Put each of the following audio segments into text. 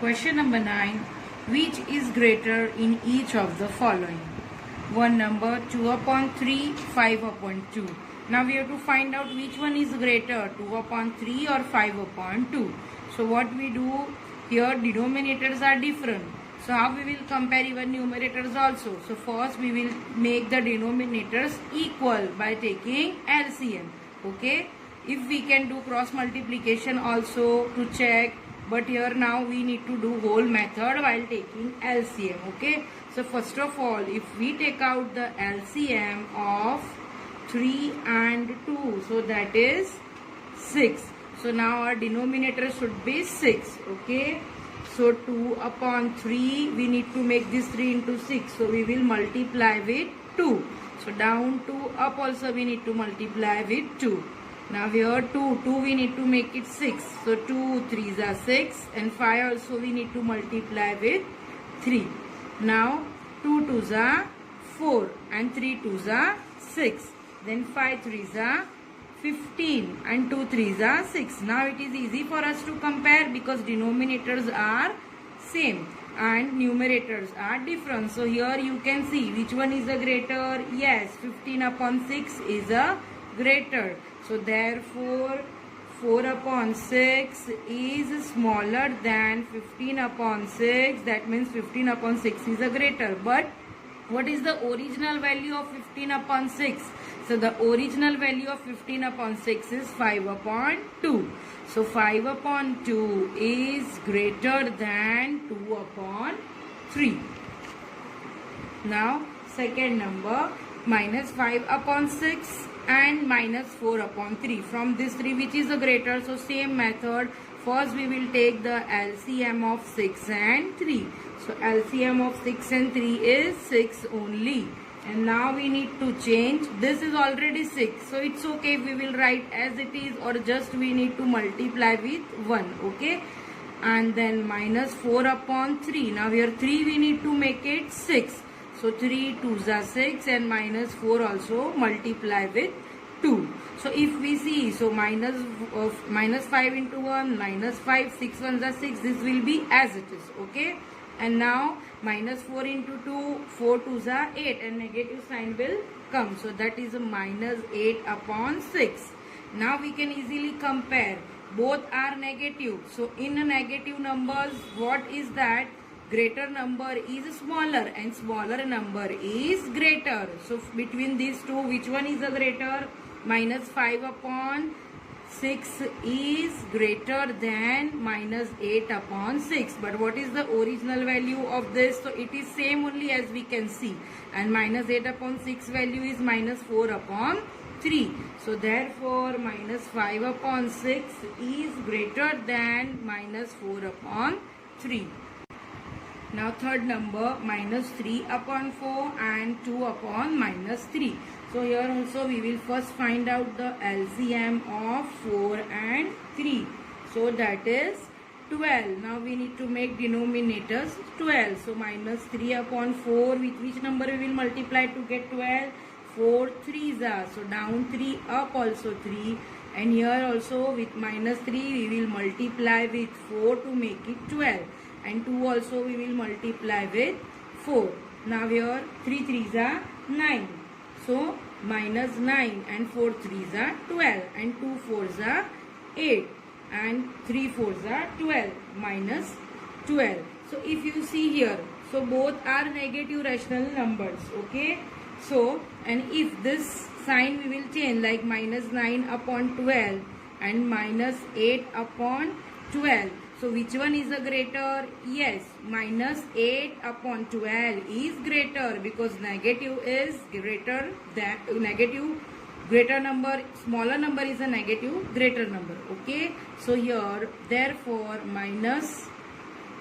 Question number 9. Which is greater in each of the following? One number 2 upon 3, 5 upon 2. Now we have to find out which one is greater, 2 upon 3 or 5 upon 2. So what we do here, denominators are different. So how we will compare even numerators also? So first we will make the denominators equal by taking LCM. Okay. If we can do cross multiplication also to check. But here now we need to do whole method while taking LCM. Okay. So first of all, if we take out the LCM of 3 and 2, so that is 6. So now our denominator should be 6. Okay. So 2 upon 3, we need to make this 3 into 6. So we will multiply with 2. So down to up also we need to multiply with 2. Now here 2 we need to make it 6. So 2 3s are 6 and 5 also we need to multiply with 3. Now 2 2s are 4 and 3 2s are 6. Then 5 3s are 15 and 2 3s are 6. Now it is easy for us to compare because denominators are same and numerators are different. So here you can see which one is the greater. Yes, 15 upon 6 is a greater. So therefore 4 upon 6 is smaller than 15 upon 6. That means 15 upon 6 is a greater. But what is the original value of 15 upon 6? So the original value of 15 upon 6 is 5 upon 2. So 5 upon 2 is greater than 2 upon 3. Now second number, minus 5 upon 6 and minus 4 upon 3. From this 3, which is the greater? So same method. First we will take the LCM of 6 and 3. So LCM of 6 and 3 is 6 only. And now we need to change. This is already 6. So it's okay if we will write as it is or just we need to multiply with 1. Okay. And then minus 4 upon 3. Now here 3 we need to make it 6. So 3 2s are 6 and minus 4 also multiply with 2. So if we see, so minus 5 into 1, minus 5, 6 1s are 6. This will be as it is. Okay. And now minus 4 into 2, 4 2s are 8 and negative sign will come. So that is a minus 8 upon 6. Now we can easily compare. Both are negative. So in a negative numbers, what is that? Greater number is smaller and smaller number is greater. So between these two, which one is the greater? Minus 5 upon 6 is greater than minus 8 upon 6. But what is the original value of this? So it is same only as we can see. And minus 8 upon 6 value is minus 4 upon 3. So therefore minus 5 upon 6 is greater than minus 4 upon 3. Now third number, minus 3 upon 4 and 2 upon minus 3. So here also we will first find out the LCM of 4 and 3. So that is 12. Now we need to make denominators 12. So minus 3 upon 4, with which number we will multiply to get 12? 4 3s are. So down 3, up also 3. And here also with minus 3 we will multiply with 4 to make it 12. And 2 also we will multiply with 4. Now here 3 3s are 9. So minus 9 and 4 3s are 12 and 2 4s are 8 and 3 4s are 12 minus 12. So if you see here, so both are negative rational numbers. Okay. So and if this sign we will change like minus 9 upon 12 and minus 8 upon 12. So which one is the greater? Yes, minus 8 upon 12 is greater because negative is greater than negative. Greater number, smaller number is a negative, greater number. Okay. So here, therefore, minus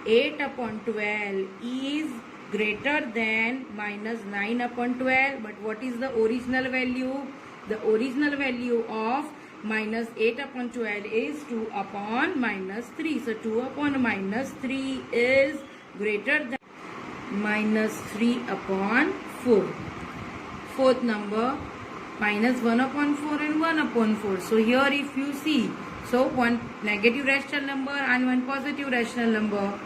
8 upon 12 is greater than minus 9 upon 12. But what is the original value? The original value of minus 8 upon 12 is 2 upon minus 3. So 2 upon minus 3 is greater than minus 3 upon 4. Fourth number, minus 1 upon 4 and 1 upon 4. So here if you see, so one negative rational number and one positive rational number.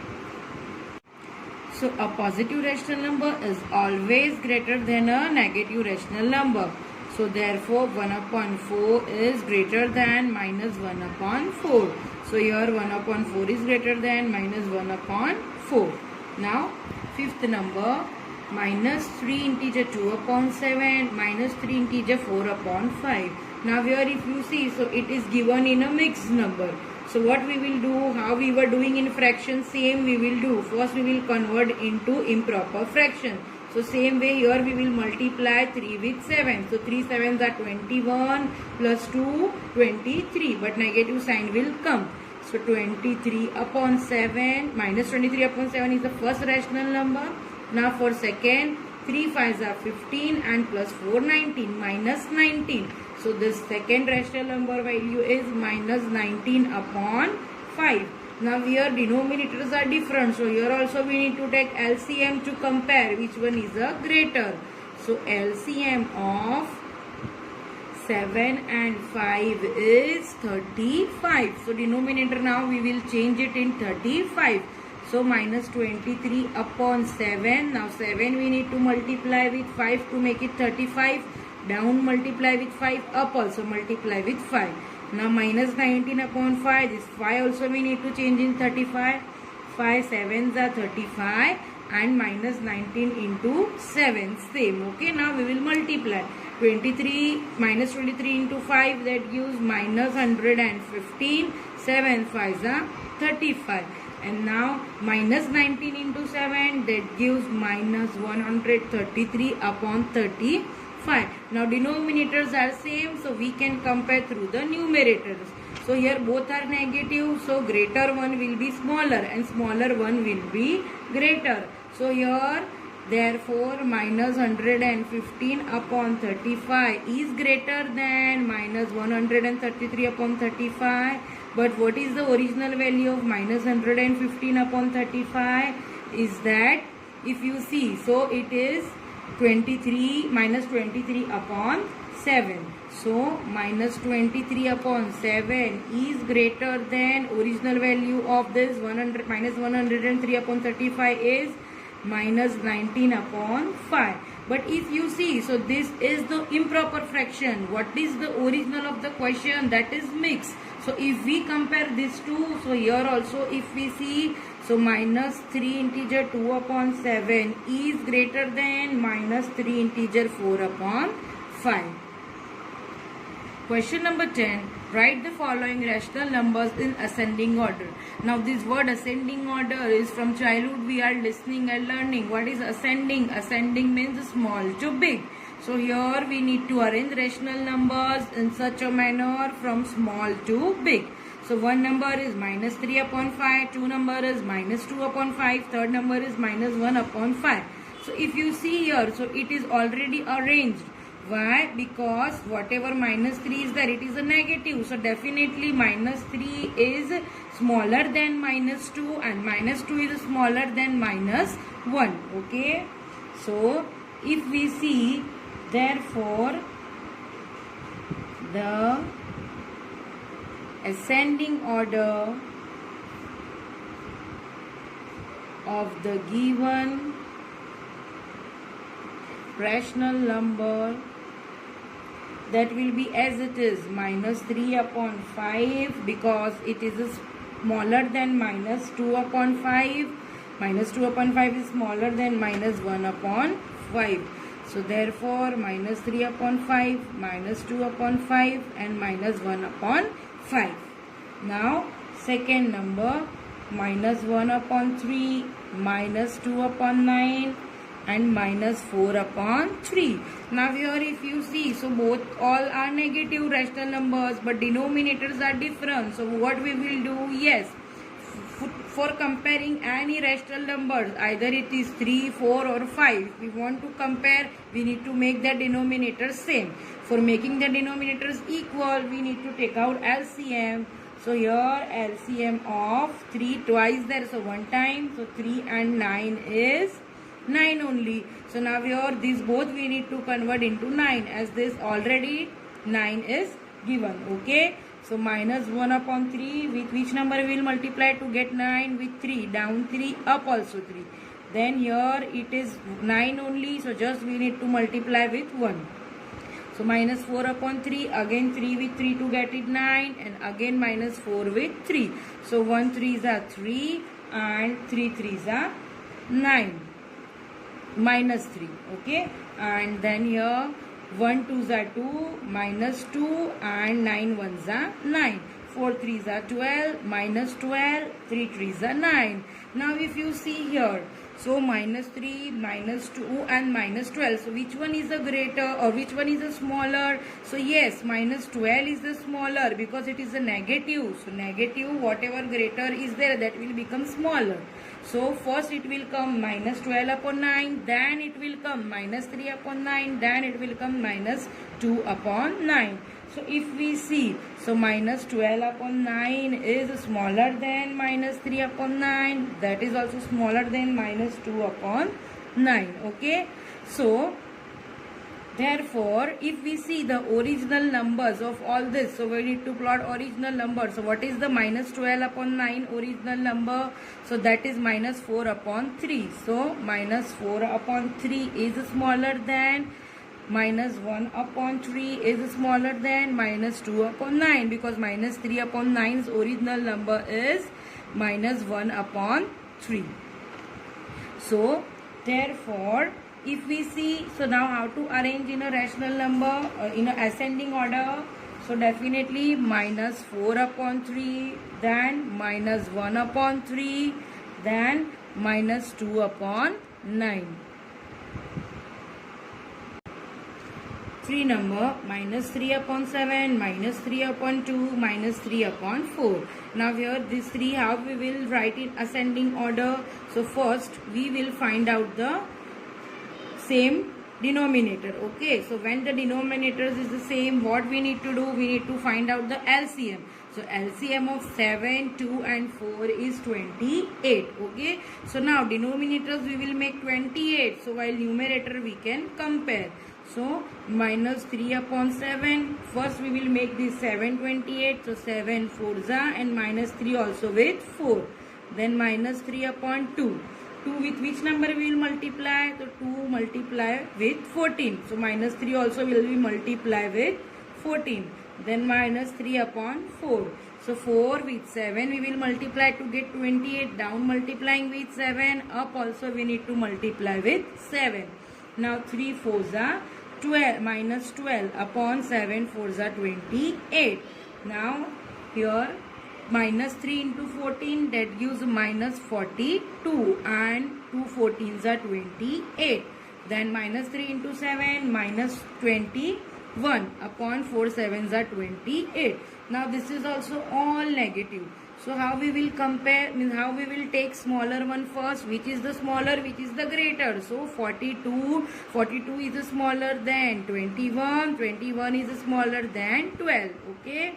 So a positive rational number is always greater than a negative rational number. So therefore 1 upon 4 is greater than minus 1 upon 4. So here 1 upon 4 is greater than minus 1 upon 4. Now fifth number, minus 3 integer 2 upon 7 minus 3 integer 4 upon 5. Now here if you see, so it is given in a mixed number. So what we will do, how we were doing in fraction, same we will do. First we will convert into improper fraction. So same way here we will multiply 3 with 7. So 3 7s are 21 plus 2 23, but negative sign will come. So 23 upon 7 minus 23 upon 7 is the first rational number. Now for second, 3 5s are 15 and plus 4 19 minus 19. So this second rational number value is minus 19 upon 5. Now here denominators are different. So here also we need to take LCM to compare which one is a greater. So LCM of 7 and 5 is 35. So denominator now we will change it in 35. So minus 23 upon 7. Now 7 we need to multiply with 5 to make it 35. Down multiply with 5. Up also multiply with 5. Now minus 19 upon 5. This 5 also we need to change in 35. 5 7s are 35. And minus 19 into 7. Same. Okay. Now we will multiply. 23 minus 23 into 5, that gives minus 115. 7 5s are 35. And now minus 19 into 7, that gives minus 133 upon 35. Now denominators are same, so we can compare through the numerators. So here both are negative, so greater one will be smaller and smaller one will be greater. So here therefore minus 115 upon 35 is greater than minus 133 upon 35. But what is the original value of minus 115 upon 35 is that, if you see, so it is 23 minus 23 upon 7. So minus 23 upon 7 is greater than original value of this 100 minus 103 upon 35 is minus 19 upon 5. But if you see, so this is the improper fraction. What is the original of the question? That is mixed. So if we compare these two, so here also if we see, so minus 3 integer 2 upon 7 is greater than minus 3 integer 4 upon 5. Question number 10. Write the following rational numbers in ascending order. Now this word ascending order is from childhood we are listening and learning. What is ascending? Ascending means small to big. So here we need to arrange rational numbers in such a manner from small to big. So one number is minus 3 upon 5, two number is minus 2 upon 5, third number is minus 1 upon 5. So if you see here, so it is already arranged. Why? Because whatever minus 3 is there, it is a negative. So definitely minus 3 is smaller than minus 2 and minus 2 is smaller than minus 1. Okay. So if we see, therefore the ascending order of the given rational number, that will be as it is, minus 3 upon 5, because it is smaller than minus 2 upon 5. Minus 2 upon 5 is smaller than minus 1 upon 5. So therefore minus 3 upon 5, minus 2 upon 5 and minus 1 upon 5. Now second number, minus 1 upon 3, minus 2 upon 9 and minus 4 upon 3. Now here if you see, so both all are negative rational numbers, but denominators are different. So what we will do, yes, for comparing any rational numbers, either it is 3, 4 or 5, we want to compare, we need to make the denominators same. For making the denominators equal, we need to take out LCM. So here LCM of 3 twice there, so one time, so 3 and 9 is 9 only. So now here these both we need to convert into 9, as this already 9 is given. Okay. So minus 1 upon 3, with which number we will multiply to get 9? With 3. Down 3, up also 3. Then here it is 9 only, so just we need to multiply with 1. So minus 4 upon 3, again 3 with 3 to get it 9, and again minus 4 with 3. So 1 3s are 3 and 3 3s are 9. Minus 3, okay. And then here 1 2s are 2, minus 2, and 9 1s are 9. 4 3s are 12, minus 12, 3 3s are 9. Now if you see here, so minus 3, minus 2 and minus 12. So which one is the greater or which one is the smaller? So yes, minus 12 is the smaller because it is a negative. So negative, whatever greater is there, that will become smaller. So first it will come minus 12 upon 9, then it will come minus 3 upon 9, then it will come minus 2 upon 9. So if we see, so minus 12 upon 9 is smaller than minus 3 upon 9. That is also smaller than minus 2 upon 9. Okay. So therefore, if we see the original numbers of all this, so we need to plot original number. So what is the minus 12 upon 9 original number? So that is minus 4 upon 3. So minus 4 upon 3 is smaller than minus 1 upon 3 is smaller than minus 2 upon 9, because minus 3 upon 9's original number is minus 1 upon 3. So therefore, if we see, so now how to arrange in a rational number in a ascending order? So definitely minus 4 upon 3, then minus 1 upon 3, then minus 2 upon 9. 3 number, minus 3 upon 7, minus 3 upon 2, minus 3 upon 4. Now here this 3, how we will write in ascending order? So first we will find out the same denominator. Okay, so when the denominators is the same, what we need to do? We need to find out the LCM. So LCM of 7, 2 and 4 is 28. Okay, so now denominators we will make 28. So while numerator we can compare. So minus 3 upon 7, first we will make this 7 28. So 7 4s are, and minus 3 also with 4. Then minus 3 upon 2. 2 with which number we will multiply? So 2 multiply with 14. So minus 3 also will be multiply with 14. Then minus 3 upon 4. So 4 with 7 we will multiply to get 28. Down multiplying with 7. Up also we need to multiply with 7. Now 3 4s are 12, minus 12 upon 7 4s are 28. Now here minus 3 into 14, that gives minus 42, and 2 14s are 28. Then minus 3 into 7, minus 21 upon 4 7s are 28. Now this is also all negative. So how we will compare, means how we will take smaller one first, which is the smaller, which is the greater. So 42 is smaller than 21 is smaller than 12. Okay.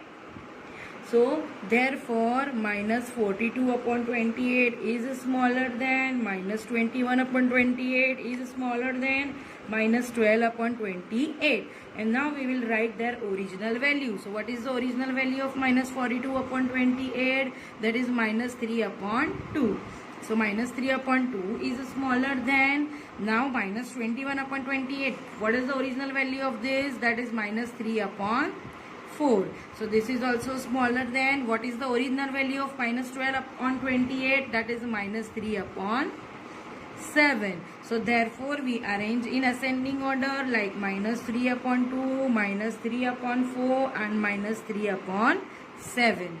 So therefore minus 42 upon 28 is smaller than, minus 21 upon 28 is smaller than, minus 12 upon 28. And now we will write their original value. So what is the original value of minus 42 upon 28? That is minus 3 upon 2. So minus 3 upon 2 is smaller than, now minus 21 upon 28. What is the original value of this? That is minus 3 upon 4. So this is also smaller than, what is the original value of minus 12 upon 28? That is minus 3 upon 7. So therefore we arrange in ascending order like minus 3 upon 2, minus 3 upon 4 and minus 3 upon 7.